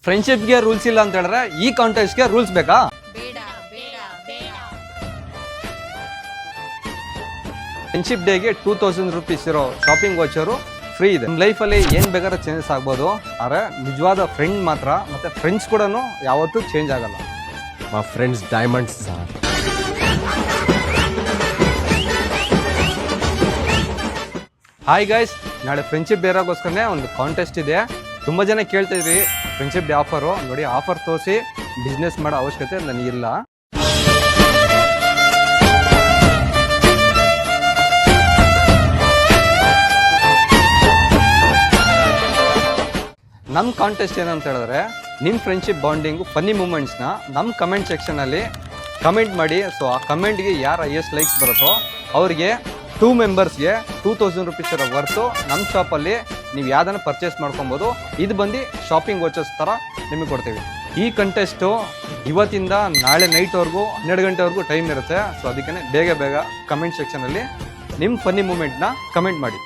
ಫ್ರೆಂಡ್ಶಿಪ್ಗೆ rules ಇಲ್ಲ ಅಂತ ಹೇಳಿದ್ರೆ ಈ ಕಾಂಟೆಸ್ಟ್ಗೆ ರೂಲ್ಸ್ ಬೇಕಾ? ಫ್ರೆಂಡ್ಶಿಪ್ ಡೇಗೆ 2000 ರೂಪೀಸ್ ಇರೋ ಶಾಪಿಂಗ್ ವಾಚರು ಫ್ರೀ ಇದೆ. ನಿಮ್ಮ ಲೈಫಲ್ಲಿ ಏನು ಬೇಕಾದ್ರೂ ಚೇಂಜಸ್ ಆಗ್ಬೋದು, ಆದರೆ ನಿಜವಾದ ಫ್ರೆಂಡ್ ಮಾತ್ರ ಮತ್ತು ಫ್ರೆಂಡ್ಸ್ ಕೂಡ ಯಾವತ್ತೂ ಚೇಂಜ್ ಆಗಲ್ಲ. My friends diamonds sir. Hi guys, ನಾಳೆ ಫ್ರೆಂಡ್ಶಿಪ್ ಡೇಗೋಸ್ಕರನೇ ಒಂದು ಕಾಂಟೆಸ್ಟ್ ಇದೆ. ತುಂಬ ಜನ ಕೇಳ್ತಿದ್ರಿ ಫ್ರೆಂಡ್ಶಿಪ್ ಡೇ ಆಫರು. ನೋಡಿ, ಆಫರ್ ತೋರಿಸಿ ಬಿಸ್ನೆಸ್ ಮಾಡೋ ಅವಶ್ಯಕತೆ ನನಗಿಲ್ಲ. ನಮ್ಮ ಕಾಂಟೆಸ್ಟ್ ಏನಂತ ಹೇಳಿದ್ರೆ, ನಿಮ್ಮ ಫ್ರೆಂಡ್ಶಿಪ್ ಬಾಂಡಿಂಗು ಫನ್ನಿ ಮೂಮೆಂಟ್ಸ್ನ ನಮ್ಮ ಕಮೆಂಟ್ ಸೆಕ್ಷನಲ್ಲಿ ಕಮೆಂಟ್ ಮಾಡಿ. ಸೊ ಆ ಕಮೆಂಟ್ಗೆ ಯಾರು ಹೈಯೆಸ್ಟ್ ಲೈಕ್ಸ್ ಬರುತ್ತೋ ಅವ್ರಿಗೆ 2 ಮೆಂಬರ್ಸ್ಗೆ 2000 ರೂಪೀಸ್ ಇರೋ ವರ್ತು ನಮ್ಮ ಶಾಪಲ್ಲಿ ನೀವು ಯಾವ್ದನ್ನು ಪರ್ಚೇಸ್ ಮಾಡ್ಕೊಬೋದು. ಇದು ಬಂದು ಶಾಪಿಂಗ್ ವಾಚಸ್ ಥರ ನಿಮಗೆ ಕೊಡ್ತೀವಿ. ಈ ಕಂಟೆಸ್ಟು ಇವತ್ತಿಂದ ನಾಳೆ ನೈಟ್ವರೆಗೂ 12 ಗಂಟೆವರೆಗೂ ಟೈಮ್ ಇರುತ್ತೆ. ಸೊ ಅದಕ್ಕೆ ಬೇಗ ಕಮೆಂಟ್ ಸೆಕ್ಷನಲ್ಲಿ ನಿಮ್ಮ ಫನ್ನಿ ಮೂಮೆಂಟ್ನ ಕಮೆಂಟ್ ಮಾಡಿ.